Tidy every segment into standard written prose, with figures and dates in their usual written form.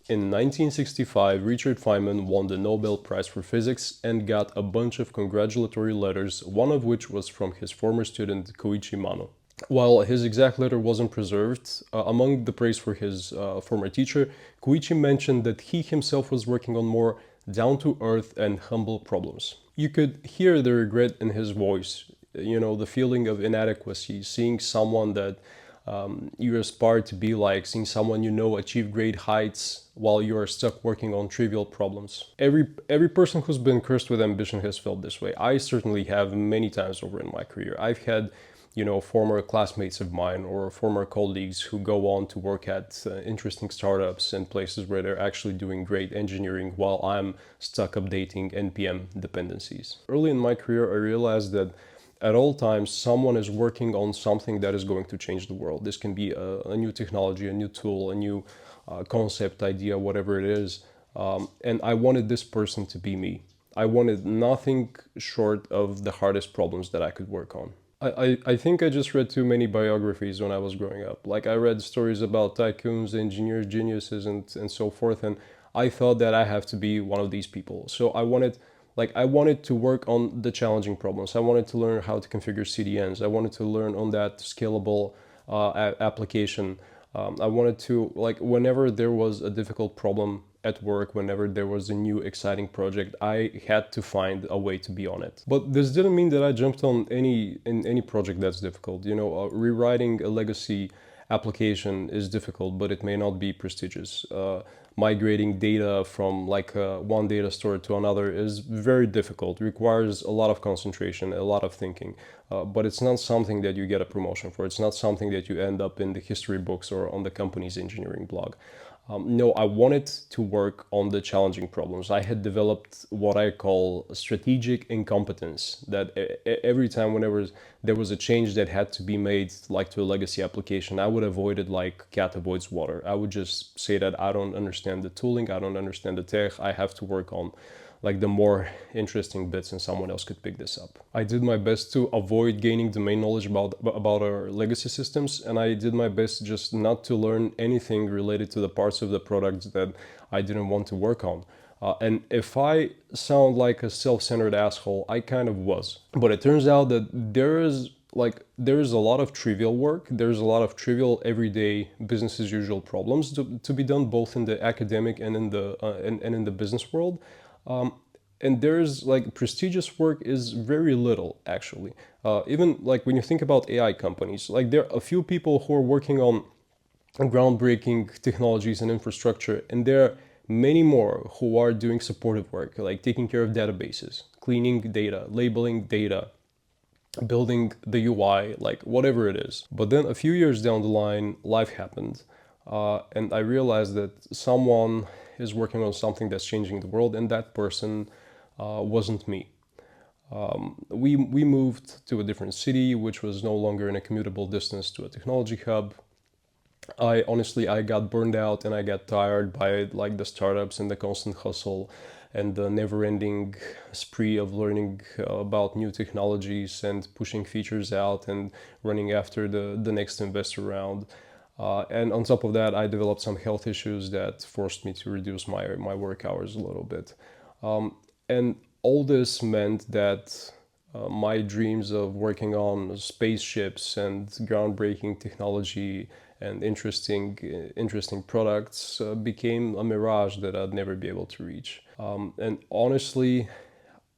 In 1965, Richard Feynman won the Nobel Prize for Physics and got a bunch of congratulatory letters, one of which was from his former student Koichi Mano. While his exact letter wasn't preserved, among the praise for his former teacher, Koichi mentioned that he himself was working on more down-to-earth and humble problems. You could hear the regret in his voice, the feeling of inadequacy, seeing someone that you aspire to be like, seeing someone achieve great heights while you are stuck working on trivial problems. Every person who's been cursed with ambition has felt this way. I certainly have many times over in my career. I've had former classmates of mine or former colleagues who go on to work at interesting startups and places where they're actually doing great engineering while I'm stuck updating NPM dependencies. Early in my career, I realized that at all times, someone is working on something that is going to change the world. This can be a new technology, a new tool, a new concept, idea, whatever it is. And I wanted this person to be me. I wanted nothing short of the hardest problems that I could work on. I think I just read too many biographies when I was growing up. Like I read stories about tycoons, engineers, geniuses, and so forth, and I thought that I have to be one of these people. So I wanted to work on the challenging problems. I wanted to learn how to configure CDNs. I wanted to learn on that scalable application. I wanted to, whenever there was a difficult problem at work, whenever there was a new exciting project, I had to find a way to be on it. But this didn't mean that I jumped on any project that's difficult. Rewriting a legacy application is difficult, but it may not be prestigious. Migrating data from one data store to another is very difficult, requires a lot of concentration, a lot of thinking, but it's not something that you get a promotion for. It's not something that you end up in the history books or on the company's engineering blog. No, I wanted to work on the challenging problems. I had developed what I call strategic incompetence, that every time whenever there was a change that had to be made, like to a legacy application, I would avoid it like cat avoids water. I would just say that I don't understand the tooling, I don't understand the tech, I have to work on the more interesting bits and someone else could pick this up. I did my best to avoid gaining domain knowledge about our legacy systems, and I did my best just not to learn anything related to the parts of the product that I didn't want to work on. And if I sound like a self-centered asshole, I kind of was. But it turns out that there is a lot of trivial work, there's a lot of trivial everyday business as usual problems to be done both in the academic and in the business world. And there's prestigious work is very little actually. Even when you think about AI companies, there are a few people who are working on groundbreaking technologies and infrastructure, and there are many more who are doing supportive work, like taking care of databases, cleaning data, labeling data, building the UI, whatever it is. But then a few years down the line, life happened, and I realized that someone is working on something that's changing the world, and that person wasn't me. We moved to a different city, which was no longer in a commutable distance to a technology hub. I got burned out and I got tired by the startups and the constant hustle and the never-ending spree of learning about new technologies and pushing features out and running after the next investor round. And on top of that, I developed some health issues that forced me to reduce my work hours a little bit. And all this meant that my dreams of working on spaceships and groundbreaking technology and interesting products became a mirage that I'd never be able to reach. And honestly,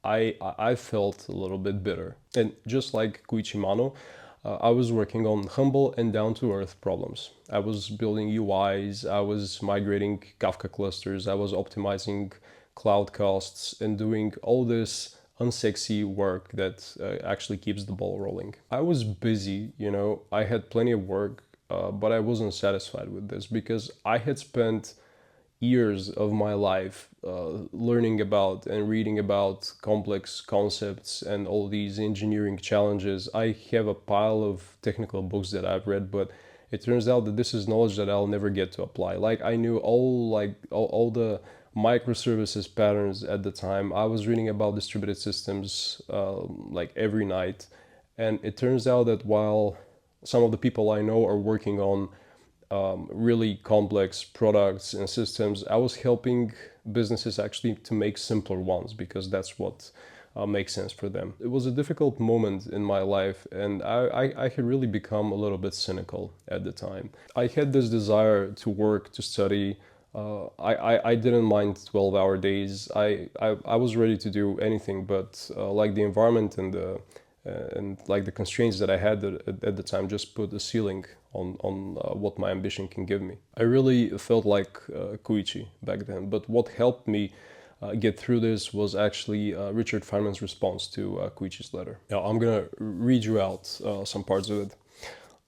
I felt a little bit bitter. And just like Koichi Mano, I was working on humble and down-to-earth problems. I was building UIs, I was migrating Kafka clusters, I was optimizing cloud costs and doing all this unsexy work that actually keeps the ball rolling. I was busy, I had plenty of work, but I wasn't satisfied with this because I had spent years of my life learning about and reading about complex concepts and all these engineering challenges. I have a pile of technical books that I've read, but it turns out that this is knowledge that I'll never get to apply. I knew all the microservices patterns at the time. I was reading about distributed systems every night, and it turns out that while some of the people I know are working on really complex products and systems. I was helping businesses actually to make simpler ones because that's what makes sense for them. It was a difficult moment in my life, and I had really become a little bit cynical at the time. I had this desire to work, to study. I didn't mind 12-hour days. I was ready to do anything, but like the environment and like the constraints that I had at the time just put a ceiling on what my ambition can give me. I really felt like Koichi back then, but what helped me get through this was actually Richard Feynman's response to Koichi's letter. Now, I'm gonna read you out some parts of it.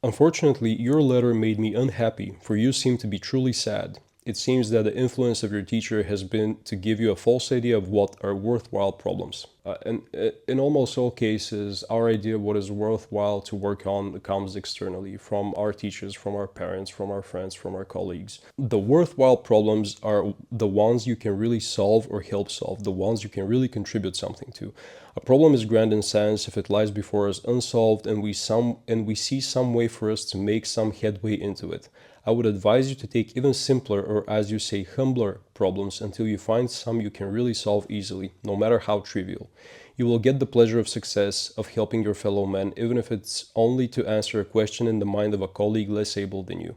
Unfortunately, your letter made me unhappy, for you seem to be truly sad. It seems that the influence of your teacher has been to give you a false idea of what are worthwhile problems. And in almost all cases, our idea of what is worthwhile to work on comes externally, from our teachers, from our parents, from our friends, from our colleagues. The worthwhile problems are the ones you can really solve or help solve, the ones you can really contribute something to. A problem is grand in science if it lies before us unsolved and we see some way for us to make some headway into it. I would advise you to take even simpler, or as you say, humbler problems until you find some you can really solve easily, no matter how trivial. You will get the pleasure of success, of helping your fellow man, even if it's only to answer a question in the mind of a colleague less able than you.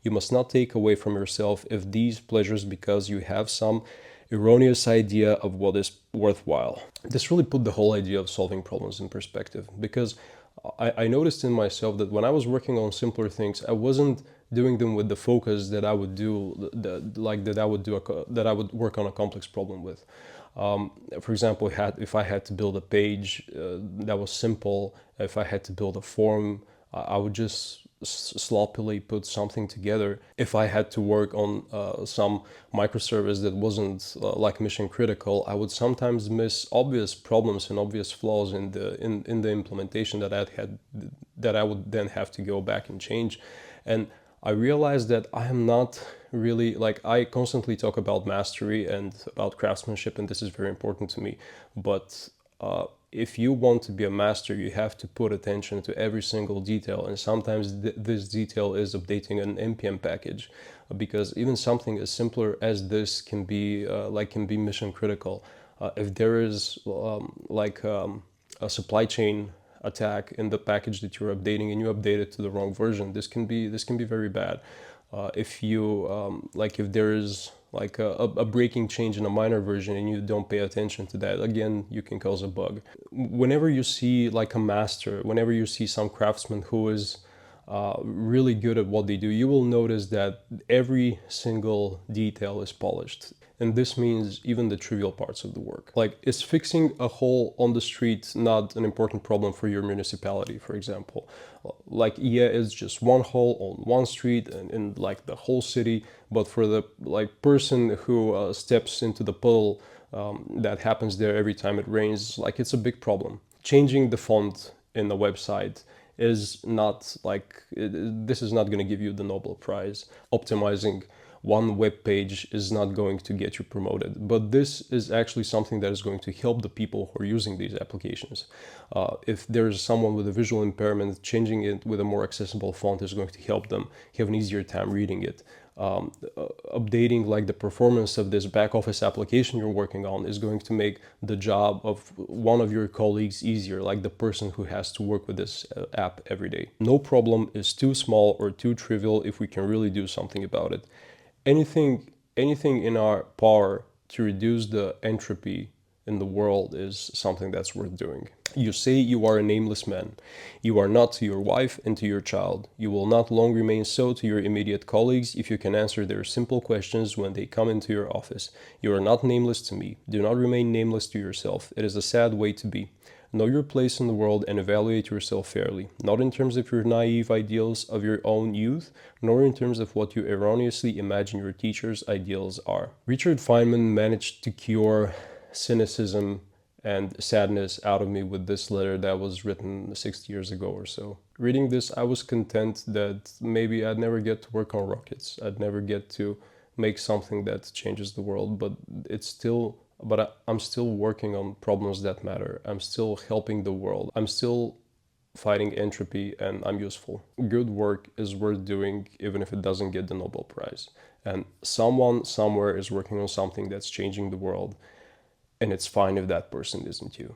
You must not take away from yourself if these pleasures because you have some erroneous idea of what is worthwhile. This really put the whole idea of solving problems in perspective, because I noticed in myself that when I was working on simpler things, I wasn't doing them with the focus that I would do, that I would work on a complex problem with. For example, if I had to build a page that was simple, if I had to build a form, I would just sloppily put something together. If I had to work on some microservice that wasn't like mission critical, I would sometimes miss obvious problems and obvious flaws in the implementation that I would then have to go back and change. And I realized that I am not really, like, I constantly talk about mastery and about craftsmanship, and this is very important to me, but if you want to be a master, you have to put attention to every single detail, and sometimes this detail is updating an npm package, because even something as simpler as this can be mission critical. If there is a supply chain attack in the package that you're updating and you update it to the wrong version, this can be very bad. If there is like a breaking change in a minor version and you don't pay attention to that, again, you can cause a bug. Whenever you see like a master, whenever you see some craftsman who is really good at what they do, you will notice that every single detail is polished. And this means even the trivial parts of the work. Like, is fixing a hole on the street not an important problem for your municipality, for example? Like, yeah, it's just one hole on one street and in like the whole city, but for the like person who steps into the puddle that happens there every time it rains, like, it's a big problem. Changing the font in the website is not like, this is not going to give you the Nobel Prize. Optimizing one web page is not going to get you promoted, but this is actually something that is going to help the people who are using these applications. If there's someone with a visual impairment, changing it with a more accessible font is going to help them have an easier time reading it. Updating like the performance of this back office application you're working on is going to make the job of one of your colleagues easier, like the person who has to work with this app every day. No problem is too small or too trivial if we can really do something about it. Anything in our power to reduce the entropy in the world is something that's worth doing. You say you are a nameless man. You are not to your wife and to your child. You will not long remain so to your immediate colleagues if you can answer their simple questions when they come into your office. You are not nameless to me. Do not remain nameless to yourself. It is a sad way to be. Know your place in the world and evaluate yourself fairly, not in terms of your naive ideals of your own youth, nor in terms of what you erroneously imagine your teacher's ideals are. Richard Feynman managed to cure cynicism and sadness out of me with this letter that was written 60 years ago or so. Reading this, I was content that maybe I'd never get to work on rockets. I'd never get to make something that changes the world, but I'm still working on problems that matter. I'm still helping the world. I'm still fighting entropy, and I'm useful. Good work is worth doing even if it doesn't get the Nobel Prize. And someone somewhere is working on something that's changing the world, and it's fine if that person isn't you.